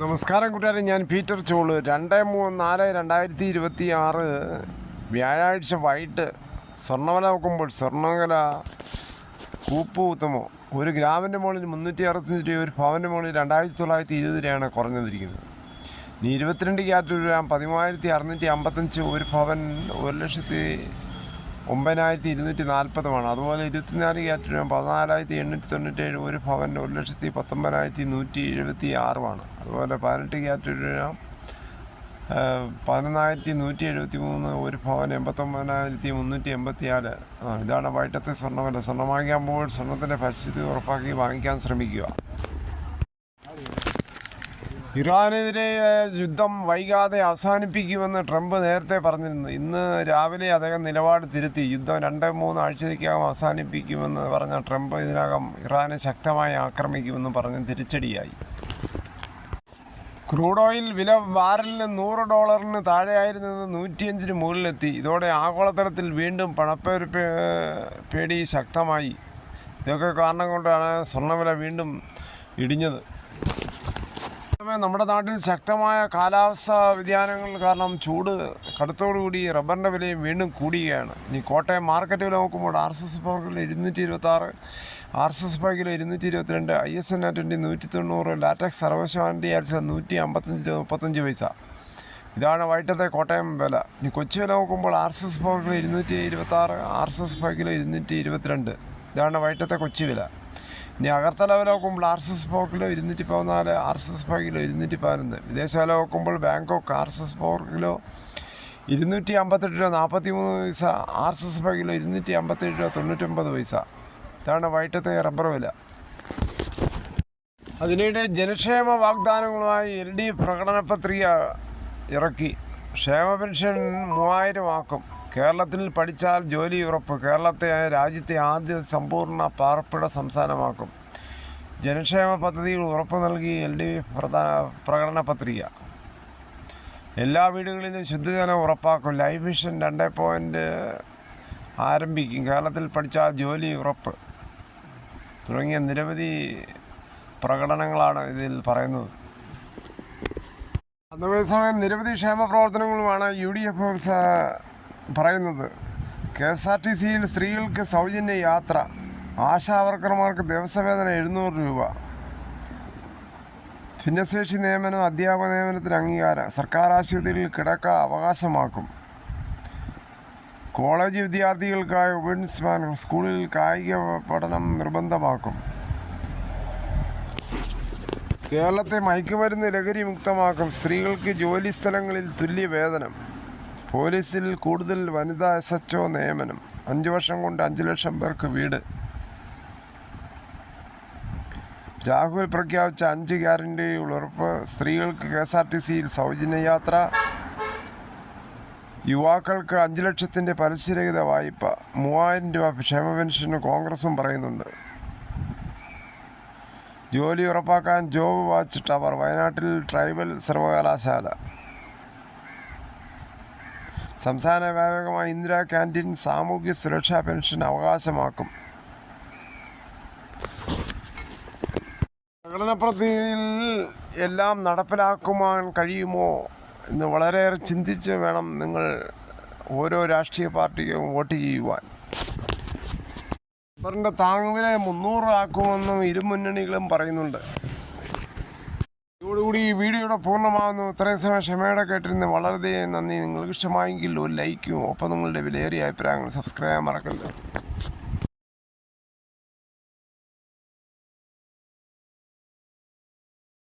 നമസ്കാരം കൂട്ടുകാരെ, ഞാൻ പീറ്റർ ചോള്. 2-3-4-2026 വ്യാഴാഴ്ച വൈകിട്ട് സ്വർണ്ണവില നോക്കുമ്പോൾ സ്വർണ്ണവില കൂപ്പുകുത്തുമോ? ഒരു ഗ്രാമിൻ്റെ മുകളിൽ 365 രൂപ, ഒരു പവൻ്റെ മുകളിൽ 2920 രൂപയാണ് കുറഞ്ഞിരിക്കുന്നത്. ഇനി 22 ക്യാരറ്റ് ഗ്രാം 13655, ഒരു പവൻ 1,09,240 അതുപോലെ 24 ക്യാരറ്റ് ഗ്രാം 14,897, ഒരു പവൻ 1,19,176 അതുപോലെ 18 ക്യാരറ്റ് ഗ്രാം 11,173, ഒരു പവൻ 89,384. ഇതാണ് വൈകിട്ടത്തെ സ്വർണ്ണവില. സ്വർണ്ണം വാങ്ങിക്കുമ്പോൾ സ്വർണ്ണത്തിൻ്റെ പരിസ്ഥിതി ഉറപ്പാക്കി വാങ്ങിക്കാൻ ശ്രമിക്കുക. ഇറാനെതിരെ യുദ്ധം വൈകാതെ അവസാനിപ്പിക്കുമെന്ന് ട്രംപ് നേരത്തെ പറഞ്ഞിരുന്നു. ഇന്ന് രാവിലെ അദ്ദേഹം നിലപാട് തിരുത്തി. യുദ്ധം 2-3 ആഴ്ചയ്ക്കകം അവസാനിപ്പിക്കുമെന്ന് പറഞ്ഞ ട്രംപ് ഇതിനകം ഇറാനെ ശക്തമായി ആക്രമിക്കുമെന്ന് പറഞ്ഞ് തിരിച്ചടിയായി. ക്രൂഡ് ഓയിൽ വില ബാരലിന് $100 താഴെയായിരുന്നത് 105 മുകളിലെത്തി. ഇതോടെ ആഗോളതലത്തിൽ വീണ്ടും പണപ്പെരുപ്പേടി ശക്തമായി. ഇതൊക്കെ കാരണം കൊണ്ടാണ് സ്വർണ്ണവില വീണ്ടും ഇടിഞ്ഞത്. നമ്മുടെ നാട്ടിൽ ശക്തമായ കാലാവസ്ഥാ വ്യതിയാനങ്ങൾ കാരണം ചൂട് കടുത്തോടുകൂടി റബ്ബറിൻ്റെ വിലയും വീണ്ടും കൂടുകയാണ്. ഇനി കോട്ടയം മാർക്കറ്റ് വില നോക്കുമ്പോൾ RSS power kilo 226, RSS power kilo 222, ISN 190, latex സർവശാന്തി ആഴ്ച 155 പൈസ. ഇതാണ് വൈകിട്ടത്തെ കോട്ടയം വില. ഇനി കൊച്ചി വില നോക്കുമ്പോൾ RSS power kilo 226, RSS power kilo 222. ഇതാണ് വൈകിട്ടത്തെ കൊച്ചി വില. ഇനി അകർത്തല വില നോക്കുമ്പോൾ RSS power kilo 214, RSS power kilo 211. വിദേശ വില നോക്കുമ്പോൾ ബാങ്കോക്ക് RSS പവർ കിലോ 258 രൂപ 43 പൈസ, RSS പവർ കിലോ 257 രൂപ 99 പൈസ. ഇതാണ് വൈകിട്ടത്തെ റബ്ബർ വില. അതിനിടെ ജനക്ഷേമ വാഗ്ദാനങ്ങളുമായി LDF പ്രകടന പത്രിക ഇറക്കി. ക്ഷേമ പെൻഷൻ 3000 ആക്കും. കേരളത്തിൽ പഠിച്ചാൽ ജോലി ഉറപ്പ്. കേരളത്തെ രാജ്യത്തെ ആദ്യ സമ്പൂർണ്ണ പാർപ്പിട സംസ്ഥാനമാക്കും. ജനക്ഷേമ പദ്ധതികൾ ഉറപ്പ് നൽകി LDF പ്രകടന പത്രിക. എല്ലാ വീടുകളിലും ശുദ്ധജലം ഉറപ്പാക്കും. ലൈഫ് മിഷൻ 2 ആരംഭിക്കും. കേരളത്തിൽ പഠിച്ചാൽ ജോലി ഉറപ്പ് തുടങ്ങിയ നിരവധി പ്രകടനങ്ങളാണ് ഇതിൽ പറയുന്നത്. അതേസമയം നിരവധി ക്ഷേമ പ്രവർത്തനങ്ങളുമാണ് UDF പറയുന്നത്. KSRTCയിൽ സ്ത്രീകൾക്ക് സൗജന്യ യാത്ര, ആശാവർക്കർമാർക്ക് ദിവസവേതന 700 രൂപ, ഭിന്നശേഷി നിയമനം, അധ്യാപക നിയമനത്തിന് അംഗീകാരം, സർക്കാർ ആശുപത്രികളിൽ കിടക്ക അവകാശമാക്കും, കോളേജ് വിദ്യാർത്ഥികൾക്കായി വുമൻസ് ബാൻ, സ്കൂളിൽ കായിക പഠനം നിർബന്ധമാക്കും. കേരളത്തെ മയക്കുമരുന്ന് ലഹരി മുക്തമാക്കും. സ്ത്രീകൾക്ക് ജോലി സ്ഥലങ്ങളിൽ തുല്യ വേതനം. പോലീസിൽ കൂടുതൽ വനിതാ SHO നിയമനം. 5 വർഷം കൊണ്ട് 5 ലക്ഷം പേർക്ക് വീട്. രാഹുൽ പ്രഖ്യാപിച്ച 5 ഗ്യാരണ്ടി ഉറപ്പ്. സ്ത്രീകൾക്ക് KSRTCയിൽ സൗജന്യ യാത്ര. യുവാക്കൾക്ക് 5 ലക്ഷത്തിൻ്റെ പലിശരഹിത വായ്പ. 3000 രൂപ ക്ഷേമ പെൻഷന് കോൺഗ്രസും പറയുന്നുണ്ട്. ജോലി ഉറപ്പാക്കാൻ ജോബ് വാച്ച് ടവർ. വയനാട്ടിൽ ട്രൈബൽ സർവകലാശാല. സംസ്ഥാന വ്യാപകമായി ഇന്ദിരാ ക്യാൻറ്റീൻ, സാമൂഹ്യ സുരക്ഷാ പെൻഷൻ അവകാശമാക്കും. പ്രകടന പദ്ധതിയിൽ എല്ലാം നടപ്പിലാക്കുവാൻ കഴിയുമോ എന്ന് വളരെയേറെ ചിന്തിച്ച് വേണം നിങ്ങൾ ഓരോ രാഷ്ട്രീയ പാർട്ടിക്കും വോട്ട് ചെയ്യുവാൻ. റബ്ബറിൻ്റെ താങ്ങുവില 300 ആക്കുമെന്നും ഇരുമുന്നണികളും പറയുന്നുണ്ട്. ഇതോടുകൂടി ഈ വീഡിയോയുടെ പൂർണ്ണമാകുന്നു. ഇത്രയും സമയം ക്ഷമയോടെ കേട്ടിരുന്ന് വളരെ നന്ദി. നിങ്ങൾക്ക് ഇഷ്ടമായെങ്കിൽ ഒരു ലൈക്കും ഒപ്പം നിങ്ങളുടെ വിലയേറിയ അഭിപ്രായങ്ങൾ സബ്സ്ക്രൈബ് ചെയ്യാൻ മറക്കരുത്.